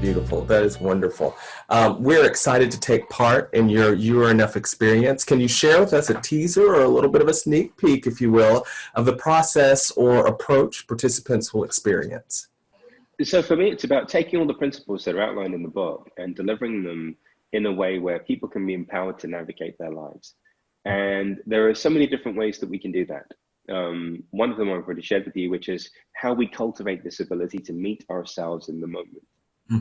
beautiful. That is wonderful. We're excited to take part in your You Are Enough experience. Can you share with us a teaser or a little bit of a sneak peek, if you will, of the process or approach participants will experience? So for me, it's about taking all the principles that are outlined in the book and delivering them in a way where people can be empowered to navigate their lives. And there are so many different ways that we can do that. One of them I've already shared with you, which is how we cultivate this ability to meet ourselves in the moment.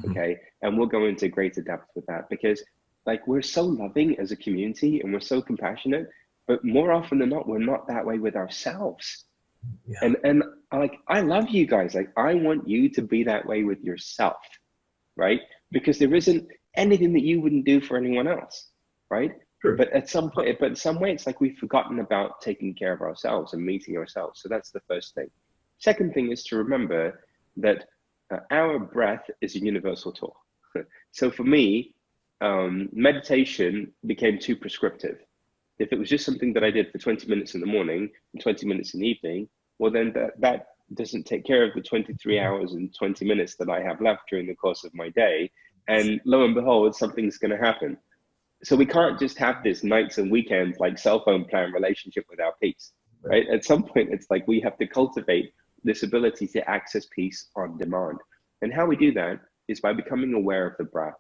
Okay. And we'll go into greater depth with that because like we're so loving as a community and we're so compassionate, but more often than not, we're not that way with ourselves. Yeah. And like, I love you guys. Like, I want you to be that way with yourself, right? Because there isn't anything that you wouldn't do for anyone else, right? Sure. But at some point, but in some way, it's like we've forgotten about taking care of ourselves and meeting ourselves. So that's the first thing. Second thing is to remember that our breath is a universal tool. So for me, meditation became too prescriptive. If it was just something that I did for 20 minutes in the morning and 20 minutes in the evening, well, then that doesn't take care of the 23 hours and 20 minutes that I have left during the course of my day. And lo and behold, something's going to happen. So we can't just have this nights and weekends like cell phone plan relationship with our peace, right? At some point, it's like we have to cultivate this ability to access peace on demand. And how we do that is by becoming aware of the breath.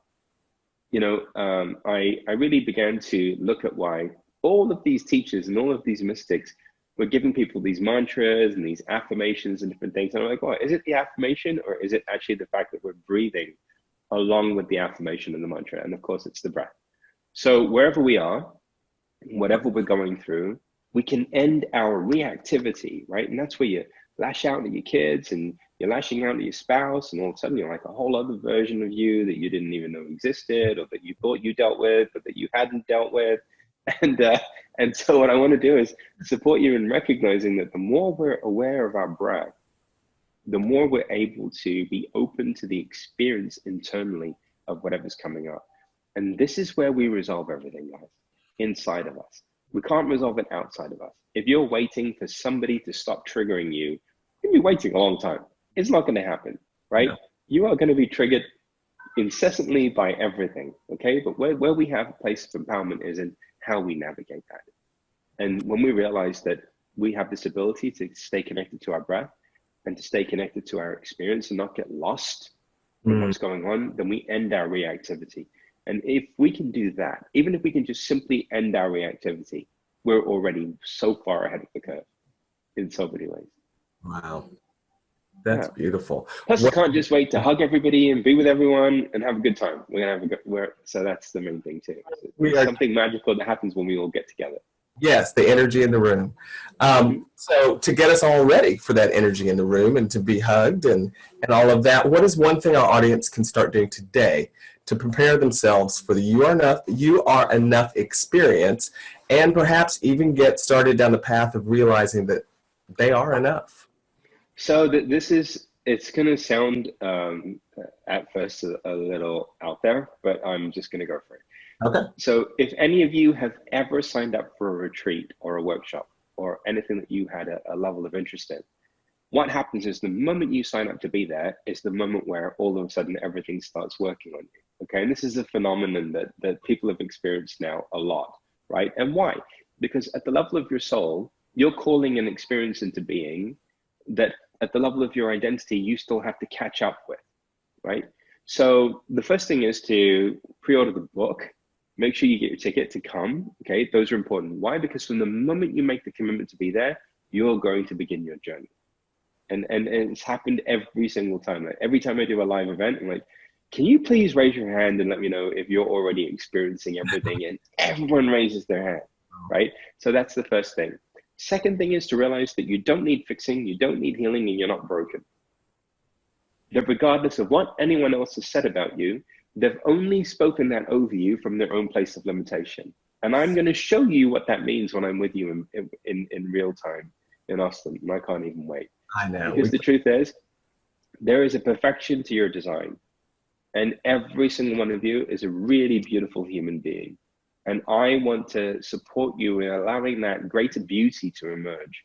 You know, I really began to look at why all of these teachers and all of these mystics were giving people these mantras and these affirmations and different things. And I'm like, well, is it the affirmation or is it actually the fact that we're breathing along with the affirmation and the mantra? And of course, it's the breath. So wherever we are, whatever we're going through, we can end our reactivity, right? And that's where you lash out at your kids and you're lashing out at your spouse, and all of a sudden you're like a whole other version of you that you didn't even know existed or that you thought you dealt with, but that you hadn't dealt with. And so what I want to do is support you in recognizing that the more we're aware of our breath, the more we're able to be open to the experience internally of whatever's coming up. And this is where we resolve everything, guys, inside of us. We can't resolve it outside of us. If you're waiting for somebody to stop triggering you, you'll be waiting a long time. It's not going to happen, right? No. You are going to be triggered incessantly by everything, okay? But where we have a place of empowerment is in how we navigate that. And when we realize that we have this ability to stay connected to our breath and to stay connected to our experience and not get lost in what's going on, then we end our reactivity. And if we can do that, even if we can just simply end our reactivity, we're already so far ahead of the curve in so many ways. Wow. That's beautiful. Plus, we can't just wait to hug everybody and be with everyone and have a good time. We're going to have so that's the main thing too. It's something magical that happens when we all get together. Yes, the energy in the room. So to get us all ready for that energy in the room and to be hugged and all of that, what is one thing our audience can start doing today to prepare themselves for the You Are Enough experience, and perhaps even get started down the path of realizing that they are enough? So it's going to sound at first a little out there, but I'm just going to go for it. Okay. So if any of you have ever signed up for a retreat or a workshop or anything that you had a level of interest in, what happens is the moment you sign up to be there is the moment where all of a sudden everything starts working on you. Okay. And this is a phenomenon that people have experienced now a lot, right? And why? Because at the level of your soul, you're calling an experience into being that at the level of your identity, you still have to catch up with, right? So the first thing is to pre-order the book. Make sure you get your ticket to come, okay? Those are important. Why? Because from the moment you make the commitment to be there, you're going to begin your journey. And it's happened every single time. Like every time I do a live event, I'm like, can you please raise your hand and let me know if you're already experiencing everything? And everyone raises their hand, right? So that's the first thing. Second thing is to realize that you don't need fixing, you don't need healing, and you're not broken. That regardless of what anyone else has said about you, they've only spoken that over you from their own place of limitation. And I'm going to show you what that means when I'm with you in real time in Austin. And I can't even wait. I know. Because the truth is, there is a perfection to your design. And every single one of you is a really beautiful human being. And I want to support you in allowing that greater beauty to emerge.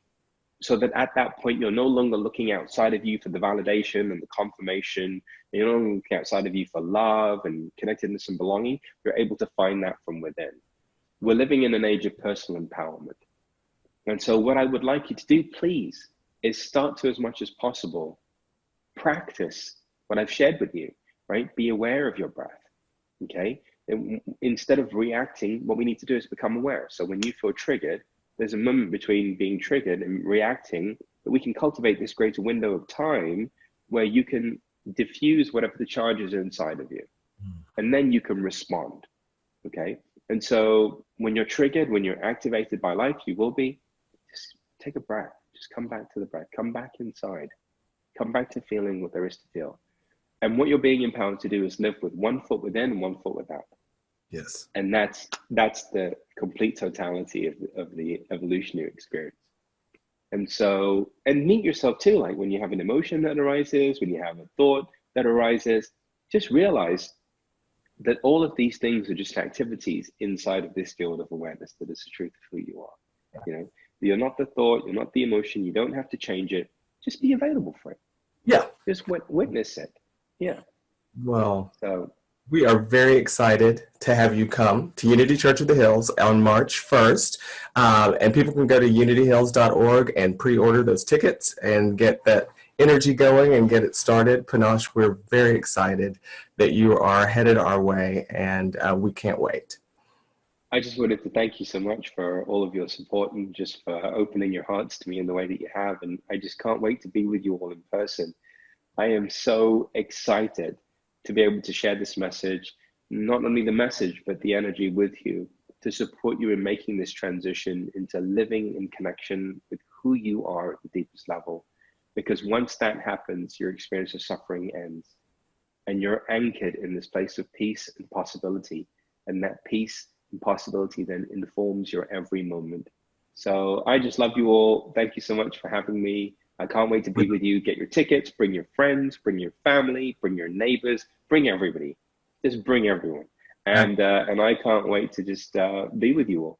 so that at that point, you're no longer looking outside of you for the validation and the confirmation. You're no longer looking outside of you for love and connectedness and belonging. You're able to find that from within. We're living in an age of personal empowerment. And so what I would like you to do, please, is start to, as much as possible, practice what I've shared with you, right? Be aware of your breath, okay? And instead of reacting, what we need to do is become aware. So when you feel triggered, there's a moment between being triggered and reacting that we can cultivate this greater window of time where you can diffuse whatever the charges are inside of you. And then you can respond, okay? And so when you're triggered, when you're activated by life, you will be, just take a breath, just come back to the breath, come back inside, come back to feeling what there is to feel. And what you're being empowered to do is live with one foot within and one foot without. Yes. And that's the complete totality of the evolutionary experience. And so, and meet yourself too, like when you have an emotion that arises, when you have a thought that arises, just realize that all of these things are just activities inside of this field of awareness that is the truth of who you are. You know, you're not the thought, you're not the emotion, you don't have to change it. Just be available for it. Yeah. Just witness it. Yeah. Well, so we are very excited to have you come to Unity Church of the Hills on March 1st. And people can go to unityhills.org and pre-order those tickets and get that energy going and get it started. Panache, we're very excited that you are headed our way, and we can't wait. I just wanted to thank you so much for all of your support and just for opening your hearts to me in the way that you have. And I just can't wait to be with you all in person. I am so excited to be able to share this message, not only the message, but the energy with you to support you in making this transition into living in connection with who you are at the deepest level. Because once that happens, your experience of suffering ends and you're anchored in this place of peace and possibility. And that peace and possibility then informs your every moment. So I just love you all. Thank you so much for having me. I can't wait to be with you. Get your tickets, bring your friends, bring your family, bring your neighbors, bring everybody. Just bring everyone. And I can't wait to just be with you all.